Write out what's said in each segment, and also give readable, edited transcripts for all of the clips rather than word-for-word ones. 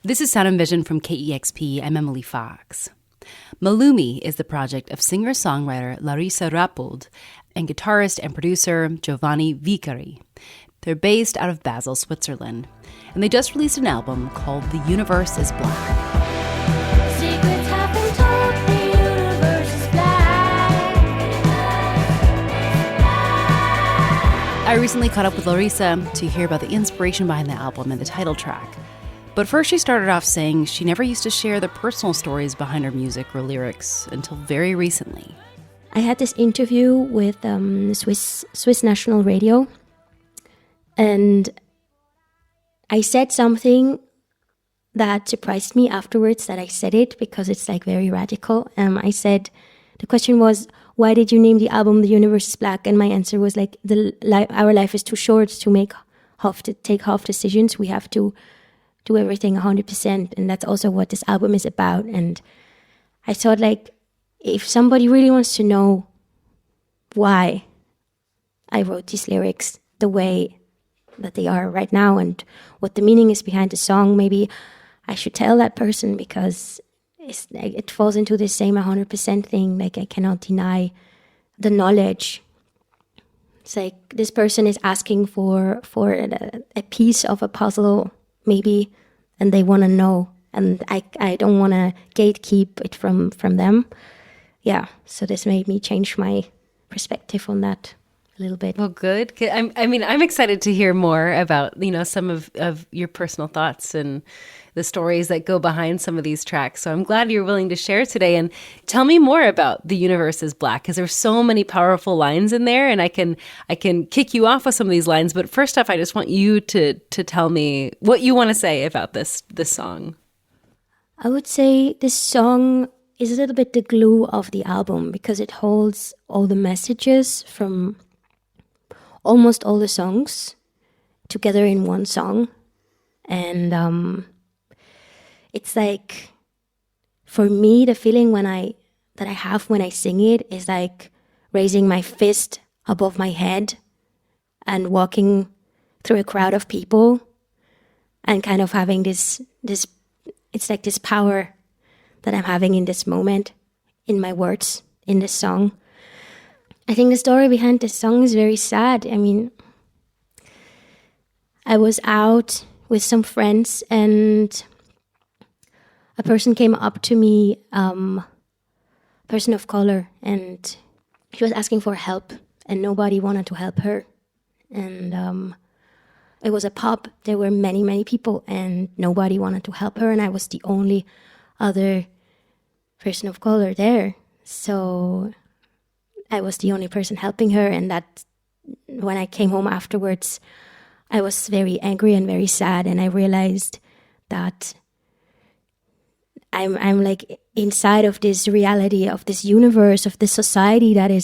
This is Sound and Vision from KEXP. I'm Emily Fox. Malummí is the project of singer-songwriter Larissa Rapold and guitarist and producer Giovanni Vicari. They're based out of Basel, Switzerland, and they just released an album called The Universe is Black. I recently caught up with Larissa to hear about the inspiration behind the album and the title track. But first she started off saying she never used to share the personal stories behind her music or lyrics until very recently. I had this interview with Swiss National Radio, and I said something that surprised me afterwards that I said it, because it's like very radical. I said, the question was, why did you name the album The Universe is Black? And my answer was like, our life is too short to take half decisions. We have to do everything 100%. And that's also what this album is about. And I thought, like, if somebody really wants to know why I wrote these lyrics the way that they are right now and what the meaning is behind the song, maybe I should tell that person, because it falls into the same 100% thing. Like, I cannot deny the knowledge. It's like this person is asking for a piece of a puzzle, maybe, and they want to know. And I don't want to gatekeep it from them. Yeah, so this made me change my perspective on that a little bit. Well, good. I'm excited to hear more about, some of your personal thoughts and the stories that go behind some of these tracks. So I'm glad you're willing to share today. And tell me more about The Universe is Black, because there's so many powerful lines in there, and I can kick you off with some of these lines. But first off, I just want you to tell me what you want to say about this song. I would say this song is a little bit the glue of the album, because it holds all the messages from almost all the songs together in one song. And it's like, for me, the feeling that I have when I sing it is like raising my fist above my head and walking through a crowd of people and kind of having this it's like this power that I'm having in this moment, in my words, in this song. I think the story behind this song is very sad. I mean, I was out with some friends, and a person came up to me, a person of color, and she was asking for help, and nobody wanted to help her. And it was a pub. There were many, many people, and nobody wanted to help her, and I was the only other person of color there. So I was the only person helping her, and that when I came home afterwards, I was very angry and very sad, and I realized that I'm like inside of this reality, of this universe, of this society that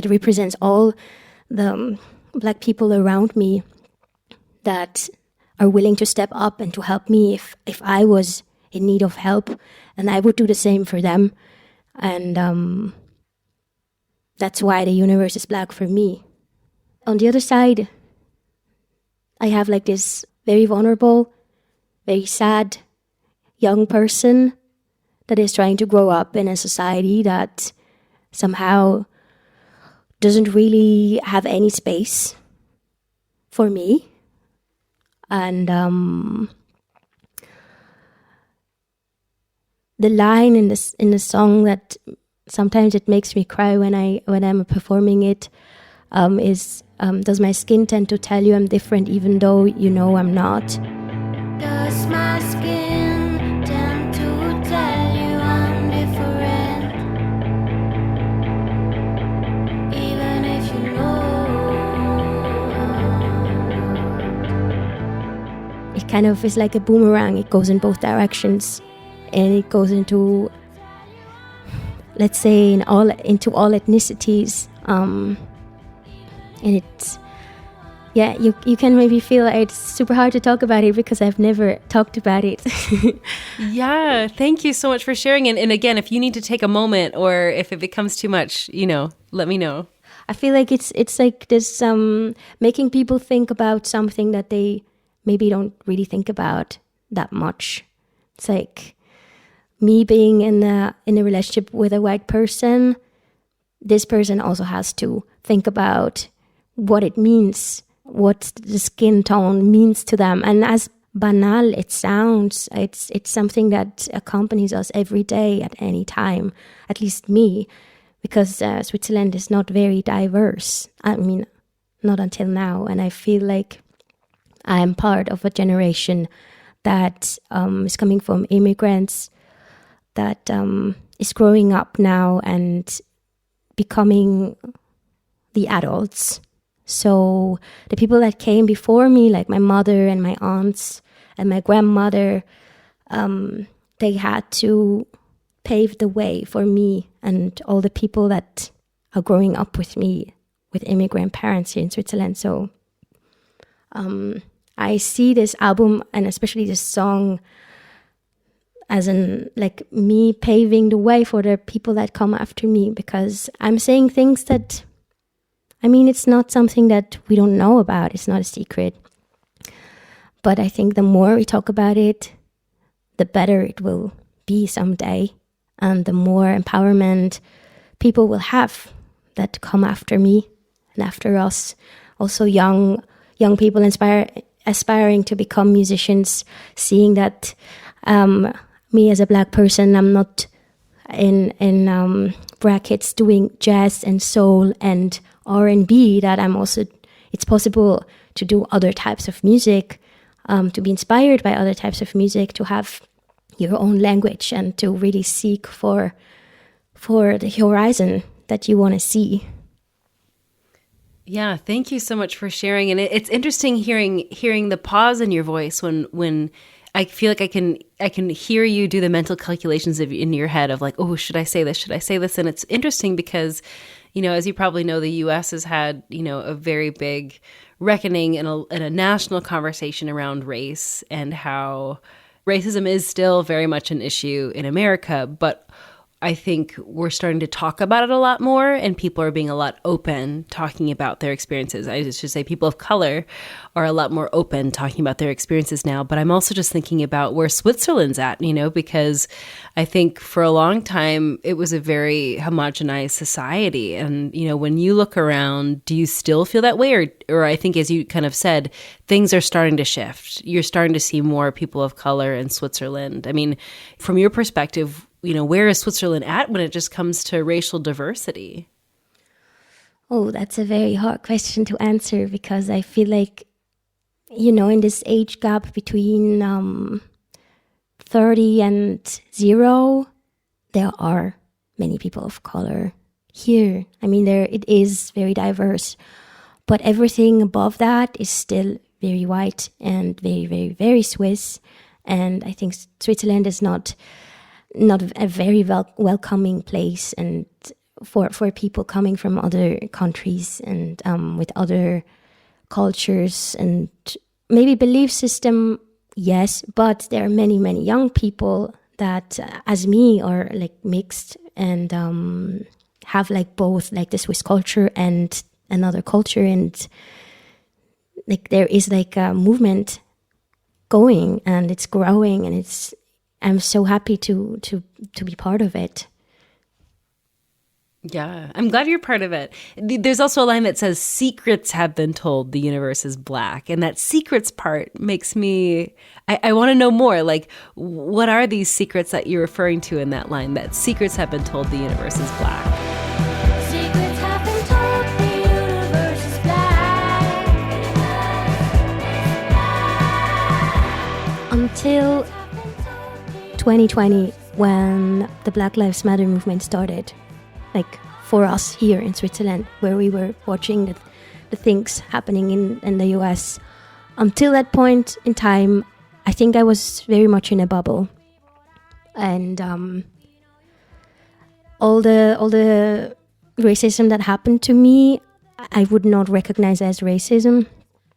represents all the Black people around me that are willing to step up and to help me if I was in need of help, and I would do the same for them. And that's why The Universe is Black for me. On the other side, I have like this very vulnerable, very sad young person that is trying to grow up in a society that somehow doesn't really have any space for me. And the line in the song that sometimes it makes me cry when I'm performing it is does my skin tend to tell you I'm different even though you know I'm not? Does my skin tend to tell you I'm different even if you know I'm not? It kind of is like a boomerang. It goes in both directions, and it goes into, let's say, into all ethnicities. And it's, yeah, you can maybe feel it's super hard to talk about it because I've never talked about it. Yeah, thank you so much for sharing. And again, if you need to take a moment or if it becomes too much, let me know. I feel like it's like this making people think about something that they maybe don't really think about. that much. It's like me being in a relationship with a white person. This person also has to think about what it means, what the skin tone means to them. And as banal it sounds, it's something that accompanies us every day at any time, at least me, because Switzerland is not very diverse. I mean, not until now. And I feel like I'm part of a generation that is coming from immigrants, that is growing up now and becoming the adults. So the people that came before me, like my mother and my aunts and my grandmother, they had to pave the way for me and all the people that are growing up with me with immigrant parents here in Switzerland. So I see this album and especially this song as like me paving the way for the people that come after me, because I'm saying things that, I mean, it's not something that we don't know about. It's not a secret. But I think the more we talk about it, the better it will be someday. And the more empowerment people will have that come after me and after us. Also young people aspiring to become musicians, seeing that me as a Black person, I'm not in brackets doing jazz and soul and R&B, that I'm also, it's possible to do other types of music, to be inspired by other types of music, to have your own language and to really seek for the horizon that you want to see. Yeah, thank you so much for sharing. And it's interesting hearing the pause in your voice when I feel like I can hear you do the mental calculations in your head of like, oh, should I say this? Should I say this? And it's interesting because, as you probably know, the U.S. has had, a very big reckoning and a national conversation around race and how racism is still very much an issue in America, but I think we're starting to talk about it a lot more and people are being a lot open talking about their experiences. I should say people of color are a lot more open talking about their experiences now. But I'm also just thinking about where Switzerland's at, because I think for a long time it was a very homogenized society. And, when you look around, do you still feel that way? Or I think, as you kind of said, things are starting to shift. You're starting to see more people of color in Switzerland. I mean, from your perspective, where is Switzerland at when it just comes to racial diversity? Oh, that's a very hard question to answer, because I feel like, in this age gap between 30 and 0, there are many people of color here. I mean, it is very diverse, but everything above that is still very white and very, very, very Swiss. And I think Switzerland is not a very welcoming place, and for people coming from other countries and with other cultures and maybe belief system, yes, but there are many, many young people that, as me, are like mixed and have like both like the Swiss culture and another culture, and like there is like a movement going and it's growing, and I'm so happy to be part of it. Yeah, I'm glad you're part of it. There's also a line that says, secrets have been told, the universe is black. And that secrets part makes me, I want to know more. Like, what are these secrets that you're referring to in that line, that secrets have been told, the universe is black? Secrets have been told, the universe is black. Until 2020, when the Black Lives Matter movement started, like for us here in Switzerland, where we were watching the things happening in the US. Until that point in time, I think I was very much in a bubble. And all the racism that happened to me, I would not recognize as racism.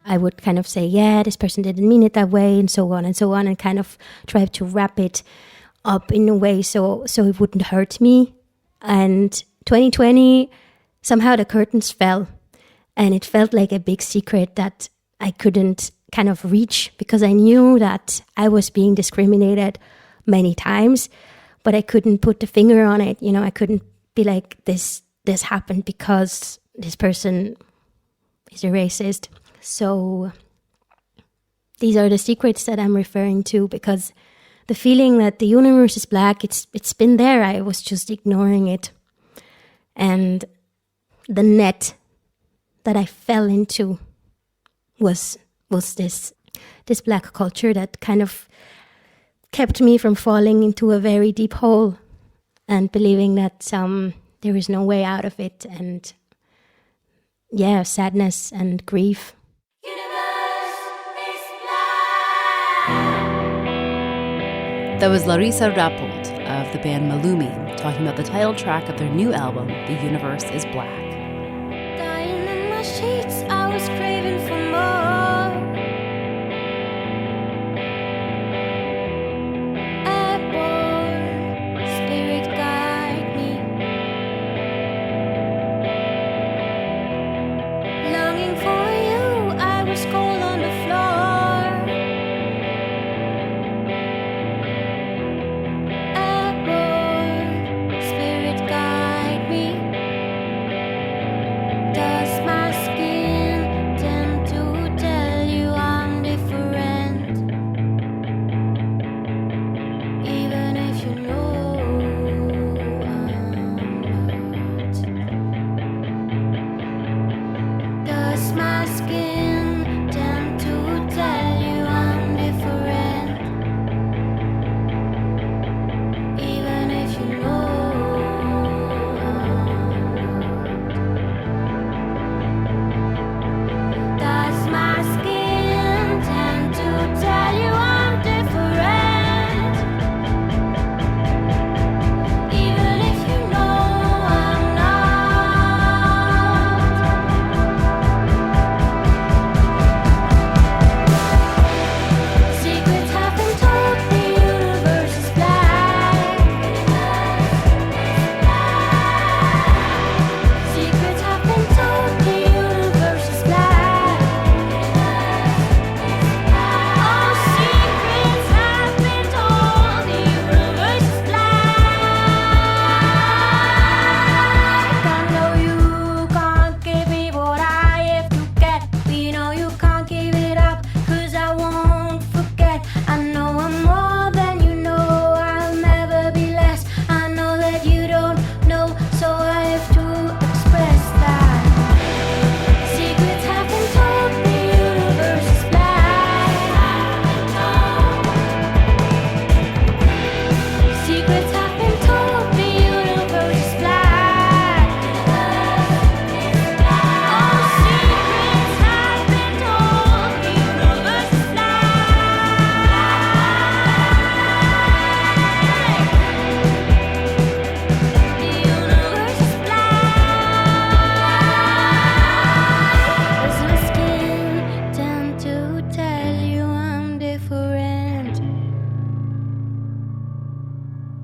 I would kind of say, yeah, this person didn't mean it that way, and so on, and kind of try to wrap it up in a way so it wouldn't hurt me. And 2020, somehow the curtains fell, and it felt like a big secret that I couldn't kind of reach, because I knew that I was being discriminated many times, but I couldn't put the finger on it. You know, I couldn't be like, this happened because this person is a racist. So these are the secrets that I'm referring to, because the feeling that the universe is black, it's been there. I was just ignoring it. And the net that I fell into was this black culture that kind of kept me from falling into a very deep hole and believing that there is no way out of it, and sadness and grief. That was Larissa Rapold of the band Malummí talking about the title track of their new album, The Universe is Black. Dying in my sheets, I was craving for more. Airborne, spirit guide me. Longing for you, I was cold on the floor.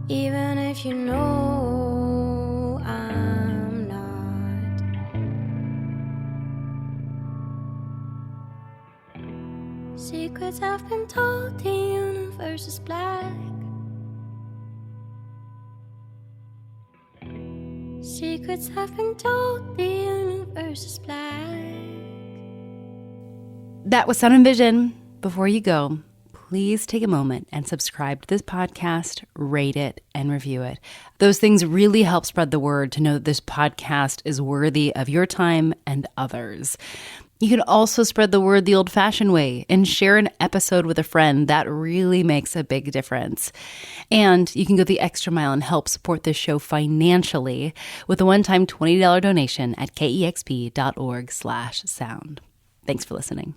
Even if you know I'm not. Secrets have been told, the universe is black. Secrets have been told, the universe is black. That was Sound and Vision. Before you go, please take a moment and subscribe to this podcast, rate it, and review it. Those things really help spread the word to know that this podcast is worthy of your time and others. You can also spread the word the old-fashioned way and share an episode with a friend. That really makes a big difference. And you can go the extra mile and help support this show financially with a one-time $20 donation at kexp.org/sound. Thanks for listening.